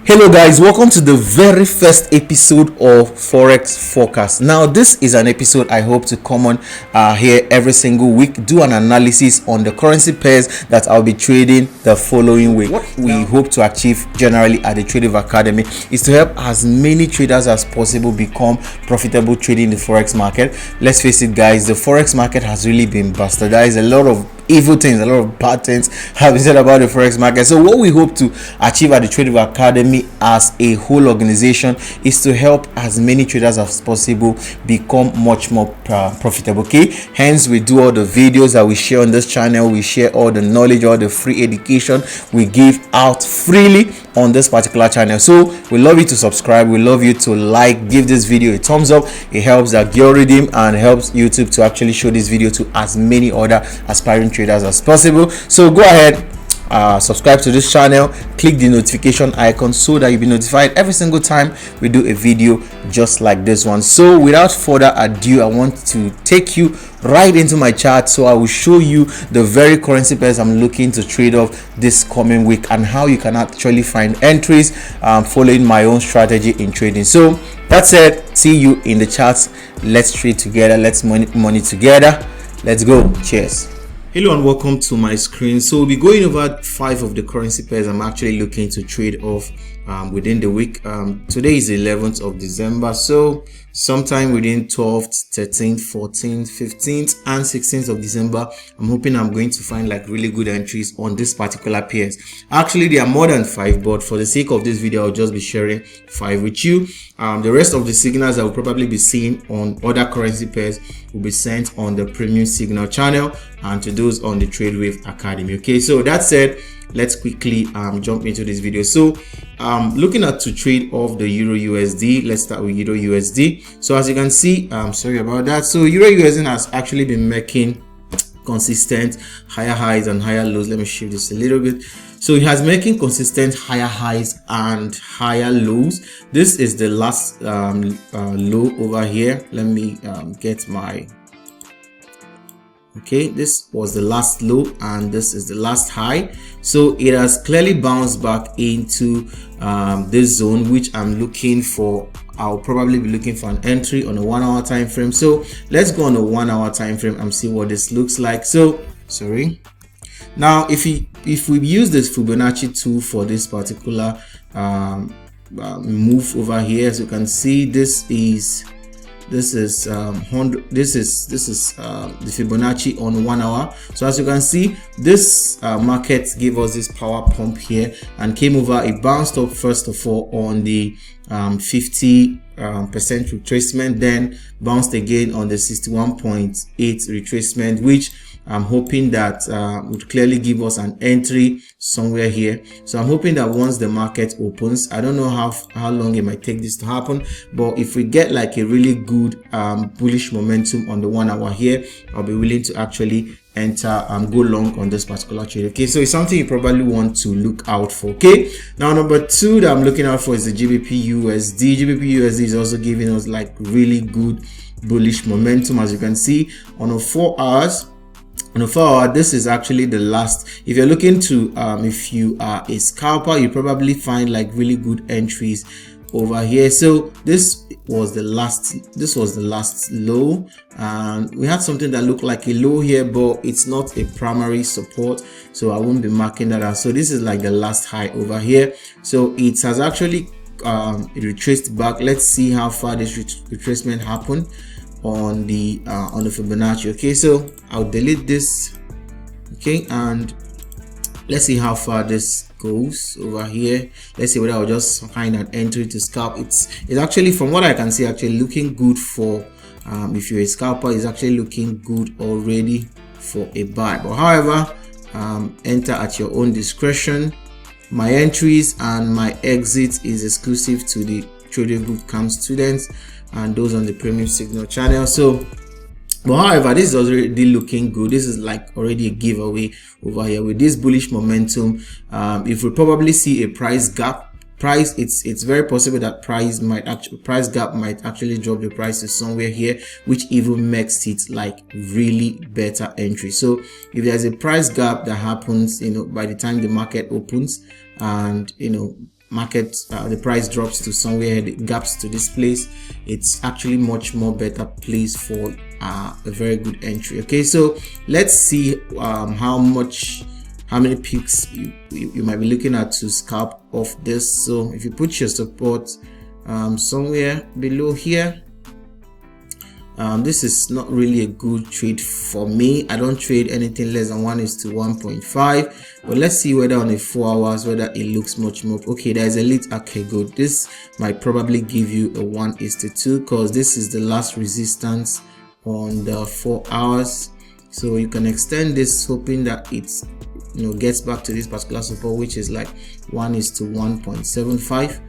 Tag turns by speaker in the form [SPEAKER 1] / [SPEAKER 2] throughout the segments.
[SPEAKER 1] Hello guys, welcome to the very first episode of Forex Forecast. Now this is an episode I hope to come on here every single week, do an analysis on the currency pairs that I'll be trading the following week. What we hope to achieve generally at the Trading Academy is to help as many traders as possible become profitable trading the Forex market. Let's face it guys, the Forex market has really been bastardized. A lot of evil things, a lot of bad things have been said about the Forex market. So what we hope to achieve at the Trading Academy as a whole organization is to help as many traders as possible become much more profitable. Okay, hence we do all the videos that we share on this channel. We share all the knowledge, all the free education we give out freely on this particular channel. So we love you to subscribe, we love you to like, give this video a thumbs up. It helps the algorithm and helps YouTube to actually show this video to as many other aspiring traders as possible. So go ahead, subscribe to this channel, click the notification icon so that you'll be notified every single time we do a video just like this one. So without further ado, I want to take you right into my chart. So I will show you the very currency pairs I'm looking to trade off this coming week and how you can actually find entries following my own strategy in trading. So that said, see you in the charts. Let's trade together, let's money together. Let's go. Cheers. Hello and welcome to my screen. So we'll be going over 5 of the currency pairs I'm actually looking to trade off within the week. Today is the 11th of December, so sometime within 12th, 13th, 14th, 15th and 16th of December, I'm hoping I'm going to find like really good entries on this particular pairs. Actually there are more than 5, but for the sake of this video I'll just be sharing 5 with you. The rest of the signals I will probably be seeing on other currency pairs will be sent on the premium signal channel and to those on the TradeWave Academy. Okay, so that said, let's quickly jump into this video. So looking at to trade off the Euro USD, let's start with Euro USD. So as you can see, sorry about that, so Euro USD has actually been making consistent higher highs and higher lows. Let me shift this a little bit. So it has making consistent higher highs and higher lows. This is the last low over here. Let me get my, okay, this was the last low and this is the last high. So it has clearly bounced back into this zone, which I'm looking for. I'll probably be looking for an entry on a 1 hour time frame. So let's go on a 1 hour time frame and see what this looks like. So sorry, now if we use this Fibonacci tool for this particular move over here, as you can see, this is the Fibonacci on 1 hour. So as you can see, this market gave us this power pump here and came over. It bounced up first of all on the 50% retracement, then bounced again on the 61.8 retracement, which I'm hoping that would clearly give us an entry somewhere here. So I'm hoping that once the market opens, I don't know how long it might take this to happen, but if we get like a really good bullish momentum on the 1 hour here, I'll be willing to actually enter and go long on this particular trade. Okay, so it's something you probably want to look out for. Okay, now number 2 that I'm looking out for is the GBP USD. GBP USD is also giving us like really good bullish momentum, as you can see on a 4 hours. On a 4 hour, this is actually the last. If you're looking to if you are a scalper, you probably find like really good entries over here. So this was the last low, and we had something that looked like a low here, but it's not a primary support, so I won't be marking that out. So this is like the last high over here. So it has actually retraced back. Let's see how far this retracement happened on the Fibonacci. Okay, so I'll delete this. Okay, and let's see how far this goes over here. Let's see whether I'll just find an entry to scalp. It's actually, from what I can see, actually looking good for if you're a scalper. It's actually looking good already for a buy, but however, enter at your own discretion. My entries and my exit is exclusive to the Trading Bootcamp students and those on the premium signal channel. So but however, this is already looking good. This is like already a giveaway over here with this bullish momentum. If we probably see a price gap, it's very possible that price gap might actually drop the prices somewhere here, which even makes it like really better entry. So if there's a price gap that happens, by the time the market opens, and the price drops to somewhere, the gaps to this place, it's actually much more better place for a very good entry. Okay, so let's see how many picks you might be looking at to scalp off this. So if you put your support somewhere below here, this is not really a good trade for me. I don't trade anything less than 1:1.5, but let's see whether on a 4 hours whether it looks much more. Okay, there's a lead. Okay, good. This might probably give you a 1:2 because this is the last resistance on the 4 hours. So you can extend this, hoping that it's gets back to this particular support, which is like 1:1.75.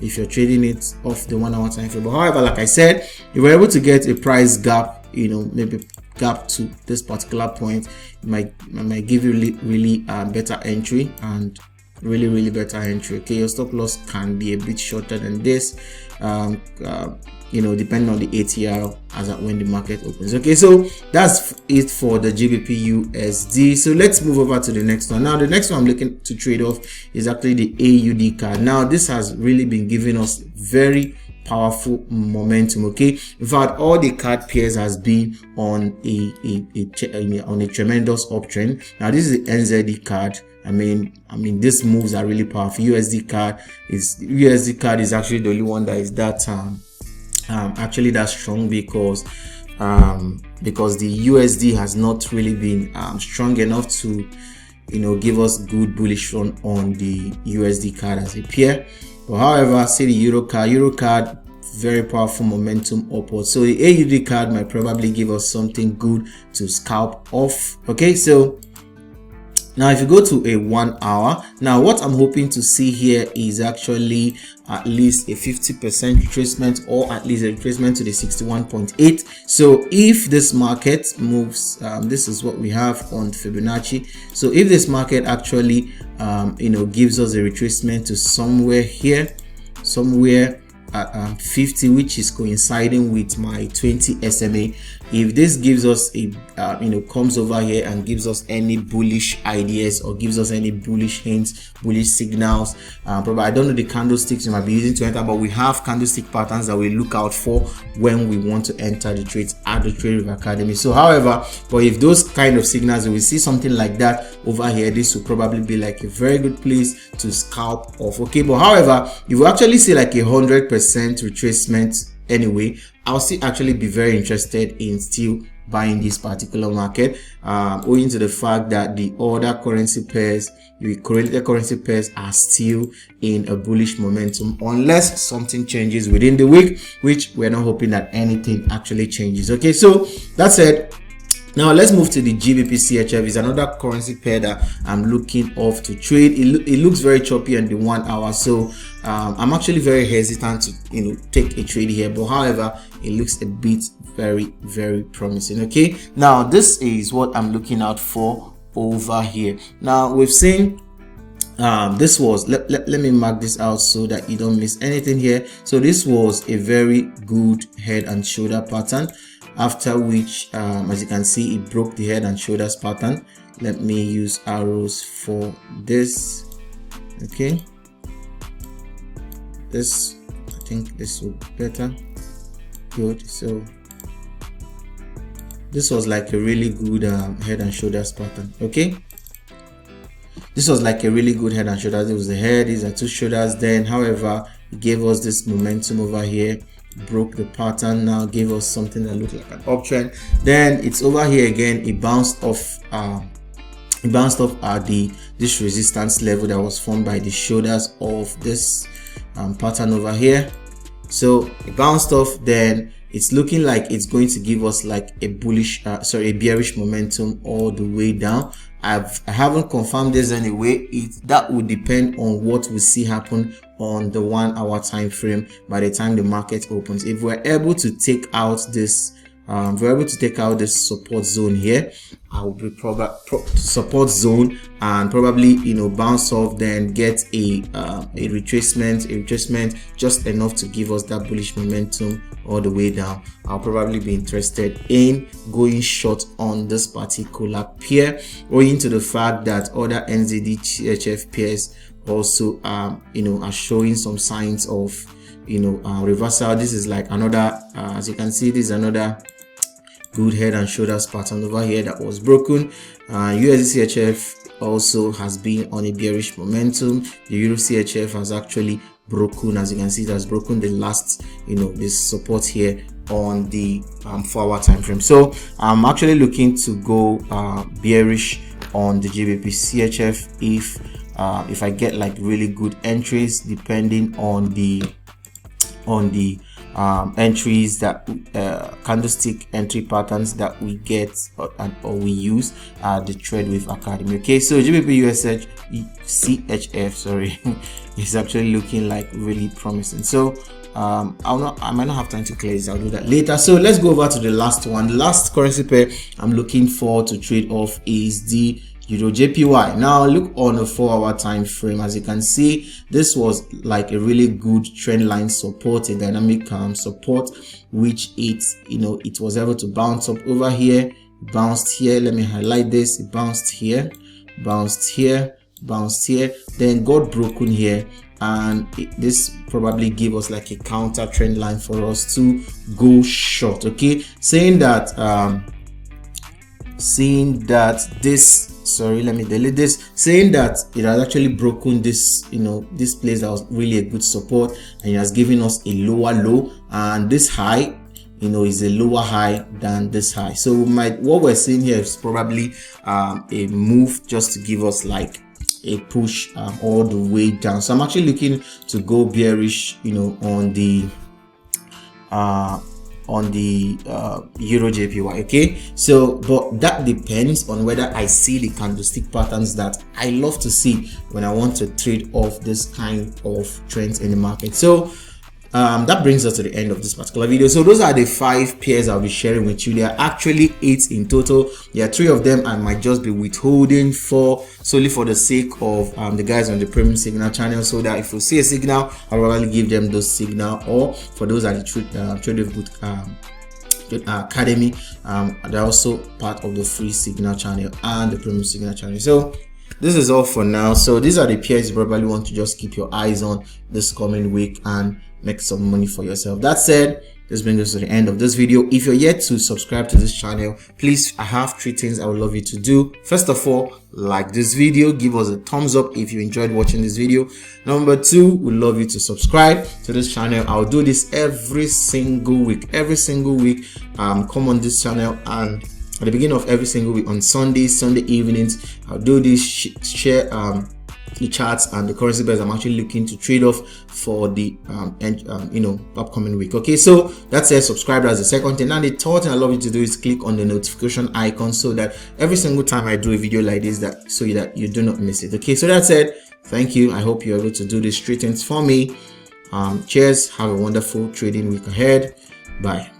[SPEAKER 1] If you're trading it off the 1 hour time frame. But however, like I said, you were able to get a price gap, maybe gap to this particular point, it might give you really better entry and really better entry. Okay, your stop loss can be a bit shorter than this, depending on the ATR as at when the market opens. Okay, so that's it for the GBP USD. So let's move over to the next one. Now the next one I'm looking to trade off is actually the AUD CAD. Now this has really been giving us very powerful momentum. Okay, in fact, all the CAD pairs has been on a tremendous uptrend. Now this is the NZD CAD. I mean, these moves are really powerful. USD CAD is actually the only one that is that actually that strong, because the USD has not really been strong enough to give us good bullish run on the USD CAD as a pair. But however, see the Euro CAD, very powerful momentum upward. So the AUD CAD might probably give us something good to scalp off. Okay, so now if you go to a 1 hour, now what I'm hoping to see here is actually at least a 50% retracement, or at least a retracement to the 61.8. so if this market moves, this is what we have on Fibonacci. So if this market actually gives us a retracement to somewhere here, somewhere at 50, which is coinciding with my 20 SMA, if this gives us a comes over here and gives us any bullish ideas or gives us any bullish hints, bullish signals, probably I don't know the candlesticks you might be using to enter, but we have candlestick patterns that we look out for when we want to enter the trades at the Trade Academy. So however, but if those kind of signals, we see something like that over here, this will probably be like a very good place to scalp off. Okay, but however, if we actually see like 100% retracement anyway, I'll still actually be very interested in still buying this particular market, owing to the fact that the other currency pairs, the correlated currency pairs, are still in a bullish momentum, unless something changes within the week, which we're not hoping that anything actually changes. Okay, so that's it. Now let's move to the GBP CHF. Is another currency pair that I'm looking off to trade. It looks very choppy on the 1 hour, so I'm actually very hesitant to take a trade here. But however, it looks a bit very promising. Okay, now this is what I'm looking out for over here. Now we've seen this was let me mark this out so that you don't miss anything here. So this was a very good head and shoulder pattern, after which as you can see, it broke the head and shoulders pattern. Let me use arrows for this. Okay, this, I think this will be better. Good. So this was like a really good head and shoulders pattern. Okay, this was like a really good head and shoulders. It was the head, these are two shoulders. Then however, it gave us this momentum over here, broke the pattern, now gave us something that looked like an uptrend. Then it's over here again, it bounced off at this resistance level that was formed by the shoulders of this pattern over here. So it bounced off, then it's looking like it's going to give us like a bullish a bearish momentum all the way down. I haven't confirmed this anyway. That would depend on what we see happen on the 1 hour time frame by the time the market opens. If we're able to take out this support zone here, I will be support zone and probably bounce off, then get a retracement just enough to give us that bullish momentum all the way down. I'll probably be interested in going short on this particular pair, owing to the fact that other NZD CHF pairs also are showing some signs of reversal. This is like another as you can see, this is another good head and shoulders pattern over here that was broken. USD CHF also has been on a bearish momentum. The Euro CHF has actually broken, as you can see, it has broken the last this support here on the 4-hour time frame. So I'm actually looking to go bearish on the GBP CHF if I get like really good entries, depending on the entries that candlestick entry patterns that we get or we use the Trade with Academy. Okay, so GBP CHF, sorry, is actually looking like really promising. So I might not have time to clear this. I'll do that later. So let's go over to the last one. The last currency pair I'm looking for to trade off is the Euro JPY. Now look on a 4-hour time frame. As you can see, this was like a really good trend line support, a dynamic support, which it was able to bounce up over here, bounced here. Let me highlight this. It bounced here, bounced here, bounced here, then got broken here, and this probably gave us like a counter trend line for us to go short. Okay, saying that this, sorry, let me delete this, saying that it has actually broken this this place that was really a good support, and it has given us a lower low, and this high is a lower high than this high. So what we're seeing here is probably a move just to give us like a push all the way down. So I'm actually looking to go bearish on the Euro JPY. Okay, so but that depends on whether I see the candlestick patterns that I love to see when I want to trade off this kind of trends in the market. So that brings us to the end of this particular video. So those are the 5 pairs I'll be sharing with you. There are actually 8 in total. There are 3 of them I might just be withholding for solely for the sake of the guys on the premium signal channel, so that if you see a signal, I'll probably give them those signal, or for those at the Trade with Academy, they're also part of the free signal channel and the premium signal channel. So this is all for now. So these are the pairs you probably want to just keep your eyes on this coming week and make some money for yourself. That said, this brings us to the end of this video. If you're yet to subscribe to this channel, please, I have 3 things I would love you to do. First of all, like this video, give us a thumbs up if you enjoyed watching this video. Number 2, we'd love you to subscribe to this channel. I'll do this every single week. Come on this channel, and at the beginning of every single week on Sunday evenings, I'll do this, share the charts and the currency pairs I'm actually looking to trade off for the upcoming week. Okay, so that's it. Subscribe, as the second thing. And the third thing I love you to do is click on the notification icon, so that every single time I do a video like this, so that you do not miss it. Okay, so that's it. Thank you. I hope you're able to do these 3 things for me. Cheers. Have a wonderful trading week ahead. Bye.